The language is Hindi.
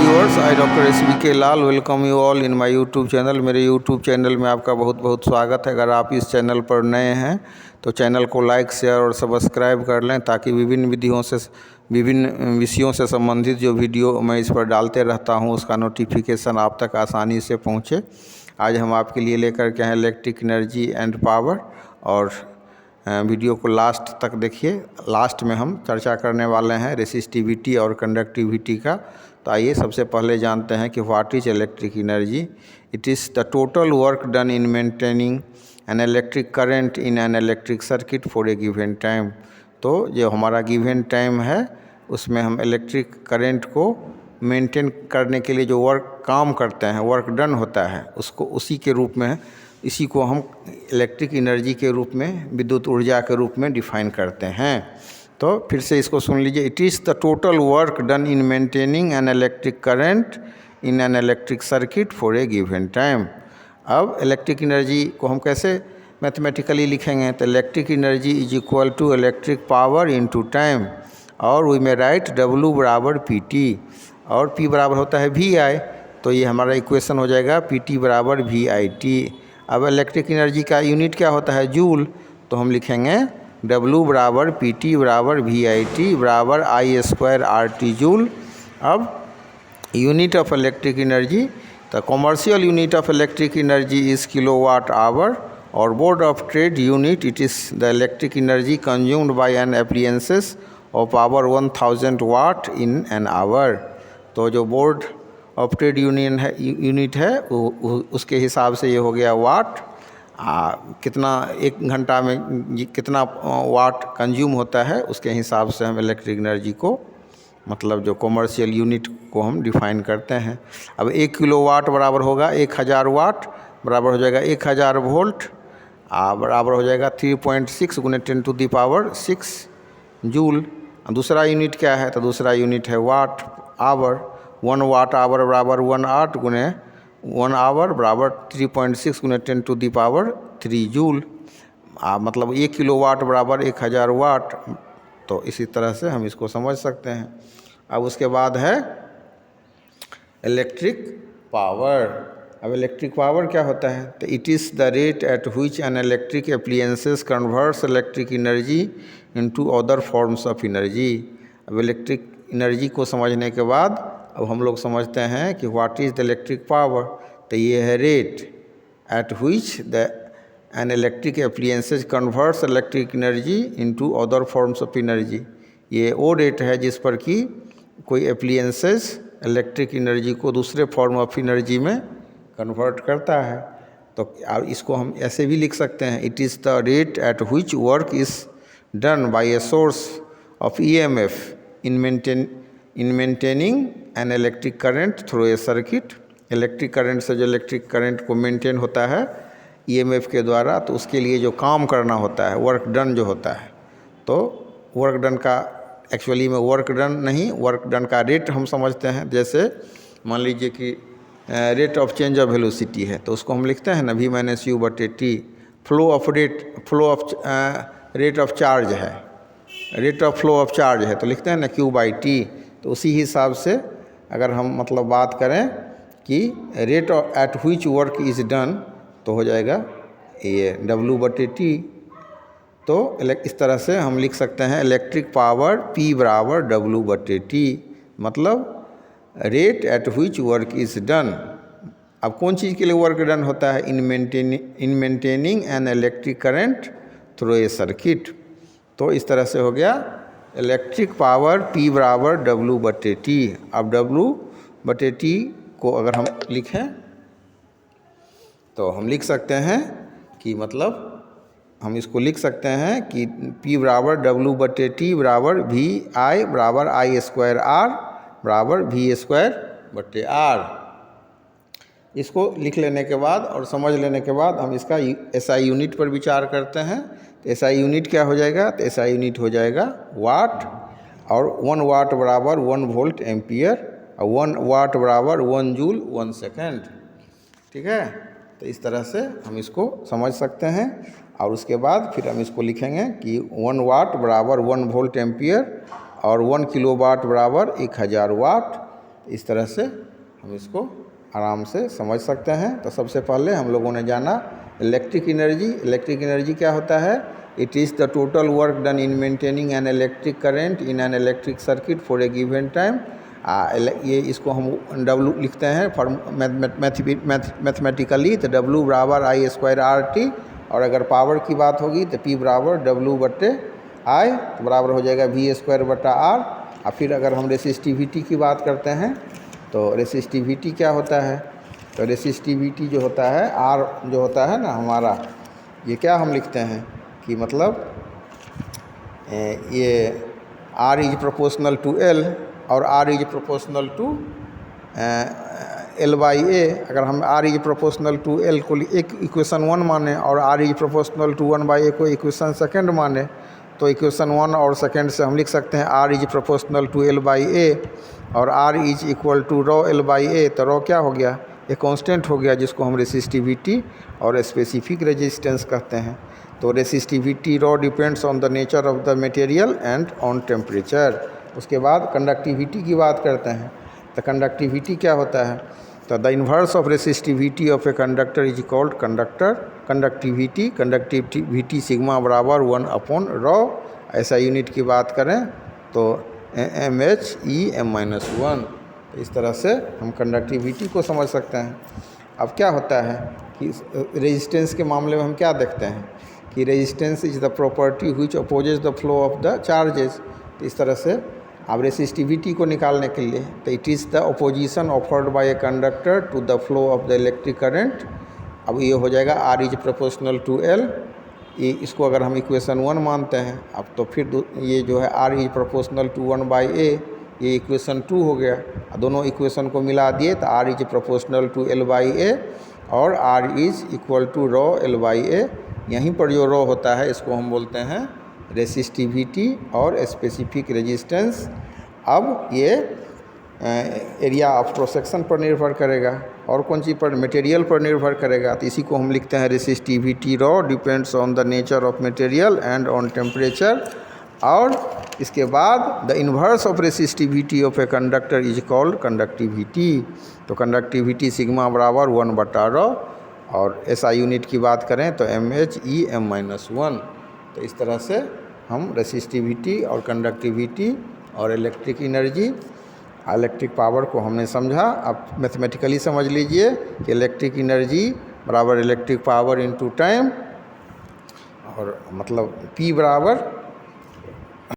Viewers, I doctor SBK Lal welcome you all in my YouTube channel. मेरे यूट्यूब चैनल में आपका बहुत बहुत स्वागत है। अगर आप इस चैनल पर नए हैं तो चैनल को लाइक, शेयर और सब्सक्राइब कर लें ताकि विभिन्न विषयों से संबंधित जो वीडियो मैं इस पर डालते रहता हूं उसका नोटिफिकेशन आप तक आसानी से पहुंचे। आज हम आपके लिए लेकर के हैं इलेक्ट्रिक एनर्जी एंड पावर, और वीडियो को लास्ट तक देखिए। लास्ट में हम चर्चा करने वाले हैं रेसिस्टिविटी और कंडक्टिविटी का। तो आइए सबसे पहले जानते हैं कि what is electric energy. It is the total work done in maintaining an electric current in an electric circuit for a given time. तो जो हमारा गिवन टाइम है उसमें हम इलेक्ट्रिक करंट को मेंटेन करने के लिए जो काम करते हैं, वर्क डन होता है, उसको उसी के रूप में, इसी को हम इलेक्ट्रिक एनर्जी के रूप में, विद्युत ऊर्जा के रूप में डिफाइन करते हैं। तो फिर से इसको सुन लीजिए। It is the total work done in maintaining an electric current in an electric circuit for a given time. अब इलेक्ट्रिक एनर्जी को हम कैसे मैथमेटिकली लिखेंगे? तो electric energy is equal to electric power into time, और वी में राइट W बराबर PT, और P बराबर होता है VI। तो ये हमारा इक्वेशन हो जाएगा PT बराबर VIT। अब इलेक्ट्रिक एनर्जी का यूनिट क्या होता है? जूल। तो हम लिखेंगे W बराबर PT बराबर VIT बराबर I² RT जूल। अब unit of electric energy, the commercial unit of electric energy is kilowatt hour, और board of trade unit it is the electric energy consumed by an appliances of power 1000 watt in an hour. तो जो बोर्ड ऑफ ट्रेड यूनिट है उसके हिसाब से ये हो गया वाट। कितना एक घंटा में कितना वाट कंज्यूम होता है उसके हिसाब से हम इलेक्ट्रिक एनर्जी को, मतलब जो कॉमर्शियल यूनिट को हम डिफाइन करते हैं। अब 1 किलोवाट बराबर होगा 1000 वाट, बराबर हो जाएगा 1000 वोल्ट, बराबर हो जाएगा 3.6 × 10⁻⁶ जूल। दूसरा यूनिट क्या है? तो दूसरा यूनिट है वाट आवर। 1 वाट आवर बराबर 1 आट गुने 1 आवर बराबर 3.6 × 10⁻³ जूल। मतलब 1 किलोवाट बराबर 1000 वाट। तो इसी तरह से हम इसको समझ सकते हैं। अब उसके बाद है इलेक्ट्रिक पावर। अब इलेक्ट्रिक पावर क्या होता है? तो it is the rate at which an electric appliances converts electric energy into other forms of energy. अब इलेक्ट्रिक एनर्जी को समझने के बाद अब हम लोग समझते हैं कि what is the electric power. तो ये है rate at which an electric appliances converts electric energy into other forms of energy. ये वो रेट है जिस पर कि कोई एप्लियंसेस इलेक्ट्रिक एनर्जी को दूसरे फॉर्म ऑफ एनर्जी में कन्वर्ट करता है। तो इसको हम ऐसे भी लिख सकते हैं, it is the rate at which work is done by a source of EMF in maintaining an electric current through a circuit. Electric current से जो इलेक्ट्रिक करंट को मेंटेन होता है EMF के द्वारा, तो उसके लिए जो काम करना होता है, वर्क डन जो होता है, तो वर्क डन का एक्चुअली में वर्क डन नहीं, वर्क डन का रेट हम समझते हैं। जैसे मान लीजिए कि rate of change of velocity है, तो उसको हम लिखते हैं ना V-U/T। Flow of rate of charge है, rate of flow of charge है, तो लिखते हैं ना Q/T। तो उसी हिसाब से अगर हम मतलब बात करें कि rate at which work is done, तो हो जाएगा ये W/T। तो इस तरह से हम लिख सकते हैं इलेक्ट्रिक पावर P बराबर W/T, मतलब rate at which work is done. अब कौन चीज़ के लिए वर्क डन होता है? इन maintaining an electric current through a circuit. तो इस तरह से हो गया इलेक्ट्रिक पावर P बराबर W/T। अब W/T को अगर हम लिखें तो हम लिख सकते हैं कि मतलब हम इसको लिख सकते हैं कि P बराबर W/T बराबर VI बराबर I² बराबर V²/R। इसको लिख लेने के बाद और समझ लेने के बाद हम इसका SI यूनिट पर विचार करते हैं। तो SI यूनिट क्या हो जाएगा? तो SI यूनिट हो जाएगा वाट, और 1 वाट बराबर 1 वोल्ट एम्पियर, और 1 वाट बराबर 1 जूल 1 सेकेंड। ठीक है, तो इस तरह से हम इसको समझ सकते हैं। और उसके बाद फिर हम इसको लिखेंगे कि 1 वाट बराबर 1 वोल्ट एम्पियर और 1 किलोवाट बराबर 1000 वाट। इस तरह से हम इसको आराम से समझ सकते हैं। तो सबसे पहले हम लोगों ने जाना इलेक्ट्रिक एनर्जी। इलेक्ट्रिक एनर्जी क्या होता है? It is the total work done in maintaining an electric current in an electric circuit for a given time. ये इसको हम W लिखते हैं फॉर मैथमेटिकली, तो W बराबर I²RT, और अगर पावर की बात होगी तो P बराबर W/I, तो बराबर हो जाएगा V²/R। और फिर अगर हम रेसिस्टिविटी की बात करते हैं तो रेसिस्टिविटी क्या होता है? तो रेसिस्टिविटी जो होता है R जो होता है ना हमारा, ये क्या हम लिखते हैं कि मतलब ये R is proportional to L और R is proportional to L/A। अगर हम R is proportional to L को एक इक्वेशन 1 माने और R is proportional to 1/A को इक्वेशन सेकंड माने, तो इक्वेशन 1 और सेकंड से हम लिख सकते हैं R is proportional to L/A और R is equal to ρ L/A। तो ρ क्या हो गया? ये कांस्टेंट हो गया, जिसको हम रेसिस्टिविटी और स्पेसिफिक रेजिस्टेंस कहते हैं। तो resistivity ρ depends on the nature of the material and on temperature. उसके बाद कंडक्टिविटी की बात करते हैं। तो कंडक्टिविटी क्या होता है? तो the inverse of resistivity of a conductor is called conductivity. Conductivity sigma बराबर 1/ρ। ऐसा यूनिट की बात करें तो mHEm-1। तो इस तरह से हम कंडक्टिविटी को समझ सकते हैं। अब क्या होता है कि रेजिस्टेंस के मामले में हम क्या देखते हैं कि resistance is the property which opposes the flow of the charges. तो इस तरह से अब रेसिस्टिविटी को निकालने के लिए, तो it is the opposition offered by a conductor to the flow of the electric current. अब ये हो जाएगा R is proportional to L। ये इसको अगर हम इक्वेशन 1 मानते हैं, अब तो फिर ये जो है R is proportional to 1/A, ये इक्वेशन 2 हो गया। दोनों इक्वेशन को मिला दिए तो R is proportional to L/A और R is equal to ρ L/A। यहीं पर जो ρ होता है इसको हम बोलते हैं रेसिस्टिविटी और स्पेसिफिक रेजिस्टेंस। अब ये एरिया ऑफ क्रॉस सेक्शन पर निर्भर करेगा और कौन सी पर? मटेरियल पर निर्भर करेगा। तो इसी को हम लिखते हैं resistivity ρ depends on the nature of material and on temperature. और इसके बाद the inverse of resistivity of a conductor is called conductivity. तो कंडक्टिविटी सिग्मा बराबर 1/ρ। और ऐसा यूनिट की बात करें तो mHEm-1। तो इस तरह से हम रेसिस्टिविटी और कंडक्टिविटी और इलेक्ट्रिक एनर्जी, इलेक्ट्रिक पावर को हमने समझा। अब मैथमेटिकली समझ लीजिए कि इलेक्ट्रिक एनर्जी बराबर इलेक्ट्रिक पावर इनटू टाइम, और मतलब P बराबर